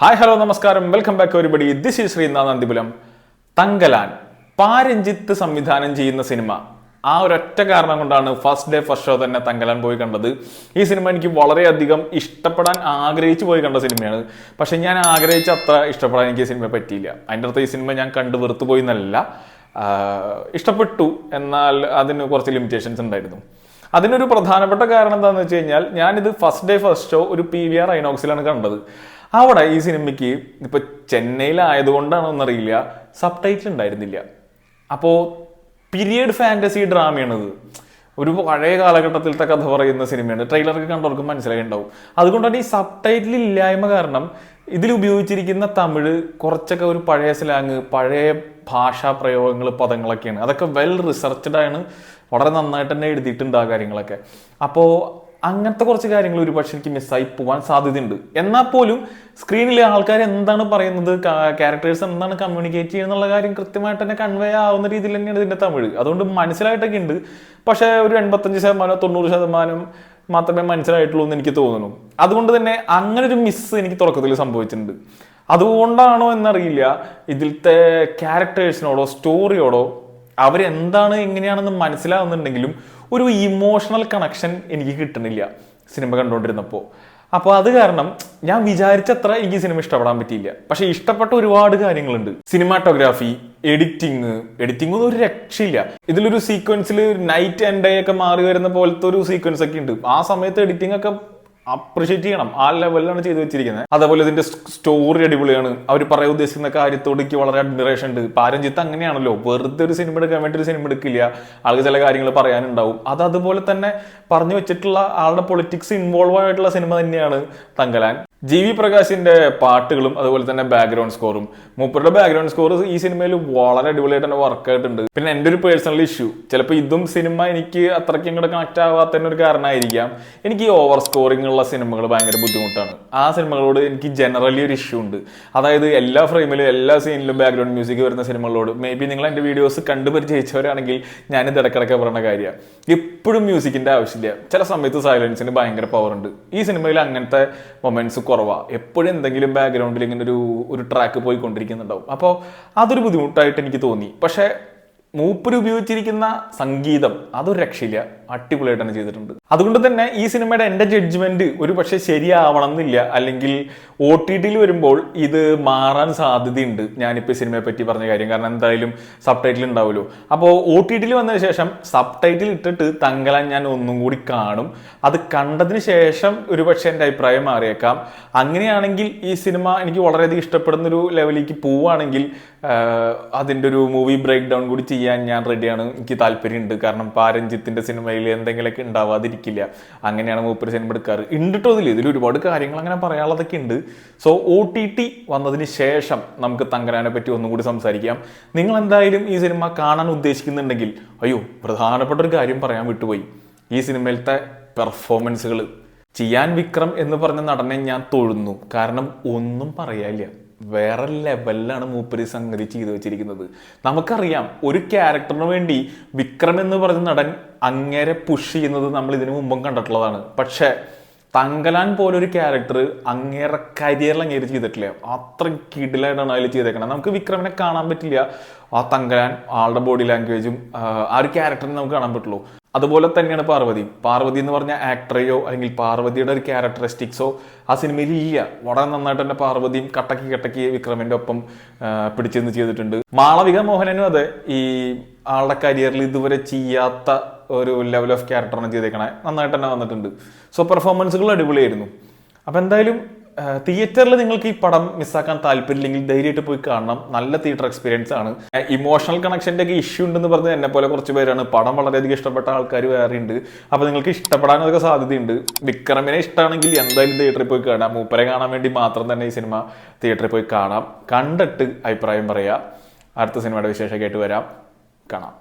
Hi hello നമസ്കാരം, welcome back everybody. This is Sreenath Nandipuram. Thangalaan Pa Ranjith സംവിധാനം ചെയ്യുന്ന സിനിമ. ആ ഒരൊറ്റ കാരണം കൊണ്ടാണ് ഫസ്റ്റ് ഡേ ഫസ്റ്റ് ഷോ തന്നെ തങ്കലാൻ പോയി കണ്ടത്. ഈ സിനിമ എനിക്ക് വളരെയധികം ഇഷ്ടപ്പെടാൻ ആഗ്രഹിച്ചു പോയി കണ്ട സിനിമയാണ്. പക്ഷെ ഞാൻ ആഗ്രഹിച്ച അത്ര ഇഷ്ടപ്പെടാൻ എനിക്ക് ഈ സിനിമ പറ്റിയില്ല. അതിൻ്റെ അടുത്ത് ഈ സിനിമ ഞാൻ കണ്ടു വെറുത്തു പോയി എന്നല്ല, ഇഷ്ടപ്പെട്ടു, എന്നാൽ അതിന് കുറച്ച് ലിമിറ്റേഷൻസ് ഉണ്ടായിരുന്നു. അതിനൊരു പ്രധാനപ്പെട്ട കാരണം എന്താണെന്ന് വെച്ച് കഴിഞ്ഞാൽ, ഞാനിത് ഫസ്റ്റ് ഡേ ഫസ്റ്റ് ഷോ ഒരു PVR ഐനോക്സിലാണ് കണ്ടത്. അവിടെ ഈ സിനിമയ്ക്ക് ഇപ്പൊ ചെന്നൈയിലായതുകൊണ്ടാണോ എന്നറിയില്ല, സബ് ടൈറ്റിൽ ഉണ്ടായിരുന്നില്ല. അപ്പോൾ പീരിയഡ് ഫാന്റസി ഡ്രാമയാണിത്. ഒരു പഴയ കാലഘട്ടത്തിലത്തെ കഥ പറയുന്ന സിനിമയാണ്. ട്രെയിലറൊക്കെ കണ്ടവർക്ക് മനസ്സിലായി ഉണ്ടാവും. അതുകൊണ്ട് തന്നെ ഈ സബ് ടൈറ്റിൽ ഇല്ലായ്മ കാരണം ഇതിൽ ഉപയോഗിച്ചിരിക്കുന്ന തമിഴ് കുറച്ചൊക്കെ ഒരു പഴയ സ്ലാങ്, പഴയ ഭാഷാ പ്രയോഗങ്ങൾ, പദങ്ങളൊക്കെയാണ്. അതൊക്കെ വെൽ റിസർച്ച്ഡ് ആണ്, വളരെ നന്നായിട്ട് തന്നെ എഴുതിയിട്ടുണ്ട് ആ കാര്യങ്ങളൊക്കെ. അപ്പോൾ അങ്ങനത്തെ കുറച്ച് കാര്യങ്ങൾ ഒരു പക്ഷെ എനിക്ക് മിസ്സായി പോകാൻ സാധ്യതയുണ്ട്. എന്നാൽ പോലും സ്ക്രീനിലെ ആൾക്കാർ എന്താണ് പറയുന്നത്, ക്യാരക്ടേഴ്സ് എന്താണ് കമ്മ്യൂണിക്കേറ്റ് ചെയ്യുന്നുള്ള കാര്യം കൃത്യമായിട്ട് തന്നെ കൺവേ ആവുന്ന രീതിയിൽ തന്നെയാണ് ഇതിന്റെ തമിഴ്. അതുകൊണ്ട് മനസ്സിലായിട്ടൊക്കെ ഉണ്ട്. പക്ഷെ ഒരു 85% 90% മാത്രമേ മനസ്സിലായിട്ടുള്ളൂ എന്ന് എനിക്ക് തോന്നുന്നു. അതുകൊണ്ട് തന്നെ അങ്ങനെ ഒരു മിസ് എനിക്ക് തുടക്കത്തിൽ സംഭവിച്ചിട്ടുണ്ട്. അതുകൊണ്ടാണോ എന്നറിയില്ല, ഇതിലത്തെ ക്യാരക്ടേഴ്സിനോടോ സ്റ്റോറിയോടോ അവരെന്താണ് എങ്ങനെയാണെന്ന് മനസ്സിലാവുന്നുണ്ടെങ്കിലും ഒരു ഇമോഷണൽ കണക്ഷൻ എനിക്ക് കിട്ടുന്നില്ല സിനിമ കണ്ടുകൊണ്ടിരുന്നപ്പോൾ. അപ്പോൾ അത് കാരണം ഞാൻ വിചാരിച്ചത്ര എനിക്ക് സിനിമ ഇഷ്ടപ്പെടാൻ പറ്റിയില്ല. പക്ഷെ ഇഷ്ടപ്പെട്ട ഒരുപാട് കാര്യങ്ങളുണ്ട്. സിനിമാറ്റോഗ്രാഫി, എഡിറ്റിങ് ഒന്നും ഒരു രക്ഷയില്ല. ഇതിലൊരു സീക്വൻസിൽ നൈറ്റ് ആൻഡ് ഡേ ഒക്കെ മാറി വരുന്ന പോലത്തെ ഒരു സീക്വൻസ് ഒക്കെ ഉണ്ട്. ആ സമയത്ത് എഡിറ്റിംഗ് ഒക്കെ അപ്രിഷിയേറ്റ് ചെയ്യണം. ആ ലെവലിലാണ് ചെയ്തു വെച്ചിരിക്കുന്നത്. അതേപോലെ ഇതിന്റെ സ്റ്റോറി അടിപൊളിയാണ്. അവർ പറയാൻ ഉദ്ദേശിക്കുന്ന കാര്യത്തോട് എനിക്ക് വളരെ അഡ്മിറേഷൻ ഉണ്ട്. പാരഞ്ജിത്ത് അങ്ങനെയാണല്ലോ, വെറുതെ ഒരു സിനിമ എടുക്കാൻ വേണ്ടി ഒരു സിനിമ എടുക്കില്ല. ആൾക്ക് ചില കാര്യങ്ങൾ പറയാനുണ്ടാവും. അത് അതുപോലെ തന്നെ പറഞ്ഞു വെച്ചിട്ടുള്ള ആളുടെ പൊളിറ്റിക്സ് ഇൻവോൾവ് ആയിട്ടുള്ള സിനിമ തന്നെയാണ് തങ്കലാൻ. GV പ്രകാശിന്റെ പാട്ടുകളും അതുപോലെ തന്നെ ബാക്ക്ഗ്രൗണ്ട് സ്കോറും, മൂപ്പരുടെ ബാക്ക്ഗ്രൗണ്ട് സ്കോർ ഈ സിനിമയിൽ വളരെ അടിപൊളിയായിട്ട് തന്നെ വർക്ക് ആയിട്ടുണ്ട്. പിന്നെ എൻ്റെ ഒരു പേഴ്സണൽ ഇഷ്യൂ, ചിലപ്പോൾ ഇതും സിനിമ എനിക്ക് അത്രയ്ക്ക് ഇങ്ങോട്ട് കണക്ട് ആവാത്തതിന് ഒരു കാരണമായിരിക്കാം. എനിക്ക് ഈ ഓവർ സ്കോറിംഗ് ഉള്ള സിനിമകൾ ഭയങ്കര ബുദ്ധിമുട്ടാണ്. ആ സിനിമകളോട് എനിക്ക് ജനറലി ഒരു ഇഷ്യൂ ഉണ്ട്. അതായത് എല്ലാ ഫ്രെയിമിലും എല്ലാ സീനിലും ബാക്ക്ഗ്രൗണ്ട് മ്യൂസിക് വരുന്ന സിനിമകളോട് മേ ബി നിങ്ങൾ എൻ്റെ വീഡിയോസ് കണ്ടുപരിചയിച്ചവരാണെങ്കിൽ ഞാനിത് ഇടക്കിടക്ക് പറയുന്ന കാര്യമാണ്. എപ്പോഴും മ്യൂസിക്കിന്റെ ആവശ്യമില്ല. ചില സമയത്ത് സൈലൻസിന് ഭയങ്കര പവർ ഉണ്ട്. ഈ സിനിമയിൽ അങ്ങനത്തെ മൊമെന്റ്സ് കുറവാണ്. എപ്പോഴും എന്തെങ്കിലും ബാക്ക്ഗ്രൗണ്ടിൽ ഇങ്ങനെ ഒരു ട്രാക്ക് പോയിക്കൊണ്ടിരിക്കുന്നുണ്ടാവും. അപ്പോൾ അതൊരു ബുദ്ധിമുട്ടായിട്ട് എനിക്ക് തോന്നി. പക്ഷെ മൂപ്പര് ഉപയോഗിച്ചിരിക്കുന്ന സംഗീതം അതൊരു രക്ഷയില്ല, അടിപൊളിയായിട്ട് തന്നെ ചെയ്തിട്ടുണ്ട്. അതുകൊണ്ട് തന്നെ ഈ സിനിമയുടെ എൻ്റെ ജഡ്ജ്മെന്റ് ഒരു പക്ഷെ ശരിയാവണം എന്നില്ല. അല്ലെങ്കിൽ OTTയിൽ വരുമ്പോൾ ഇത് മാറാൻ സാധ്യതയുണ്ട്. ഞാനിപ്പോൾ ഈ സിനിമയെ പറ്റി പറഞ്ഞ കാര്യം, കാരണം എന്തായാലും സബ് ടൈറ്റിൽ ഉണ്ടാവുമല്ലോ. അപ്പോൾ OTTയിൽ വന്നതിന് ശേഷം സബ് ടൈറ്റിൽ ഇട്ടിട്ട് തങ്കലാൻ ഞാൻ ഒന്നും കൂടി കാണും. അത് കണ്ടതിന് ശേഷം ഒരു പക്ഷെ എൻ്റെ അഭിപ്രായം മാറിയേക്കാം. അങ്ങനെയാണെങ്കിൽ ഈ സിനിമ എനിക്ക് വളരെയധികം ഇഷ്ടപ്പെടുന്നൊരു ലെവലിലേക്ക് പോവുകയാണെങ്കിൽ അതിൻ്റെ ഒരു മൂവി ബ്രേക്ക് ഡൗൺ കൂടി ചെയ്യാൻ ഞാൻ റെഡിയാണ്. എനിക്ക് താല്പര്യമുണ്ട്. കാരണം പാരഞ്ജിത്തിന്റെ സിനിമയിൽ എന്തെങ്കിലുമൊക്കെ ഉണ്ടാവാതിരിക്കില്ല. അങ്ങനെയാണ് മൂപ്പര് സിനിമ എടുക്കാറ്. ഉണ്ടിട്ടതില്ല, ഇതിൽ ഒരുപാട് കാര്യങ്ങൾ അങ്ങനെ പറയാനുള്ളതൊക്കെ ഉണ്ട്. സോ OTT വന്നതിന് ശേഷം നമുക്ക് തങ്കലാനെ പറ്റി ഒന്നും കൂടി സംസാരിക്കാം. നിങ്ങൾ എന്തായാലും ഈ സിനിമ കാണാൻ ഉദ്ദേശിക്കുന്നുണ്ടെങ്കിൽ, അയ്യോ പ്രധാനപ്പെട്ട ഒരു കാര്യം പറയാൻ വിട്ടുപോയി, ഈ സിനിമയിലത്തെ പെർഫോമൻസുകൾ. ചിയാൻ വിക്രം എന്ന് പറഞ്ഞ നടനെ ഞാൻ തൊഴുന്നു. കാരണം ഒന്നും പറയാനില്ല, വേറെ ലെവലിലാണ് മൂപ്പര് സംഗതി ചെയ്തു വെച്ചിരിക്കുന്നത്. നമുക്കറിയാം, ഒരു ക്യാരക്ടറിന് വേണ്ടി വിക്രം എന്ന് പറഞ്ഞ നടൻ അങ്ങേരെ പുഷ് ചെയ്യുന്നത് നമ്മൾ ഇതിനു മുമ്പും കണ്ടിട്ടുള്ളതാണ്. പക്ഷെ തങ്കലാൻ പോലൊരു ക്യാരക്ടർ അങ്ങേറെ കരിയറിൽ അങ്ങേര് ചെയ്തിട്ടില്ല. അത്ര കിടിലായിട്ടാണ് അതിൽ ചെയ്തേക്കണം. നമുക്ക് വിക്രമിനെ കാണാൻ പറ്റില്ല. ആ തങ്കലാൻ ആളുടെ ബോഡി ലാംഗ്വേജും ആ ഒരു ക്യാരക്ടറിനെ നമുക്ക് കാണാൻ പറ്റുള്ളൂ. അതുപോലെ തന്നെയാണ് പാർവതി എന്ന് പറഞ്ഞ ആക്ടറെയോ അല്ലെങ്കിൽ പാർവതിയുടെ ഒരു ക്യാരക്ടറിസ്റ്റിക്സോ ആ സിനിമയിൽ ഇല്ല. വളരെ നന്നായിട്ട് തന്നെ പാർവതിയും കട്ടക്ക് വിക്രമിന്റെ ഒപ്പം പിടിച്ചെന്ന് ചെയ്തിട്ടുണ്ട്. മാളവിക മോഹനനും അതെ, ഈ ആളുടെ കരിയറിൽ ഇതുവരെ ചെയ്യാത്ത ഒരു ലെവൽ ഓഫ് ക്യാരക്ടറാണ് ചെയ്തേക്കണേ. നന്നായിട്ട് തന്നെ വന്നിട്ടുണ്ട്. സോ പെർഫോമൻസുകൾ അടിപൊളിയായിരുന്നു. അപ്പം എന്തായാലും തിയേറ്ററിൽ നിങ്ങൾക്ക് ഈ പടം മിസ്സാക്കാൻ താല്പര്യമില്ലെങ്കിൽ ധൈര്യമായിട്ട് പോയി കാണണം. നല്ല തിയേറ്റർ എക്സ്പീരിയൻസ് ആണ്. ഇമോഷണൽ കണക്ഷൻ്റെ ഒക്കെ ഇഷ്യൂ ഉണ്ടെന്ന് പറഞ്ഞ് എന്നെ പോലെ കുറച്ച് പേരാണ്. പടം വളരെയധികം ഇഷ്ടപ്പെട്ട ആൾക്കാർ വേറെ ഉണ്ട്. അപ്പോൾ നിങ്ങൾക്ക് ഇഷ്ടപ്പെടാനൊക്കെ സാധ്യതയുണ്ട്. വിക്രമിനെ ഇഷ്ടമാണെങ്കിൽ എന്തായാലും തിയേറ്ററിൽ പോയി കാണാം. മൂപ്പരെ കാണാൻ വേണ്ടി മാത്രം തന്നെ ഈ സിനിമ തിയേറ്ററിൽ പോയി കാണാം. കണ്ടിട്ട് അഭിപ്രായം പറയാം. അടുത്ത സിനിമയുടെ വിശേഷമൊക്കെ ആയിട്ട് വരാം. കാണാം.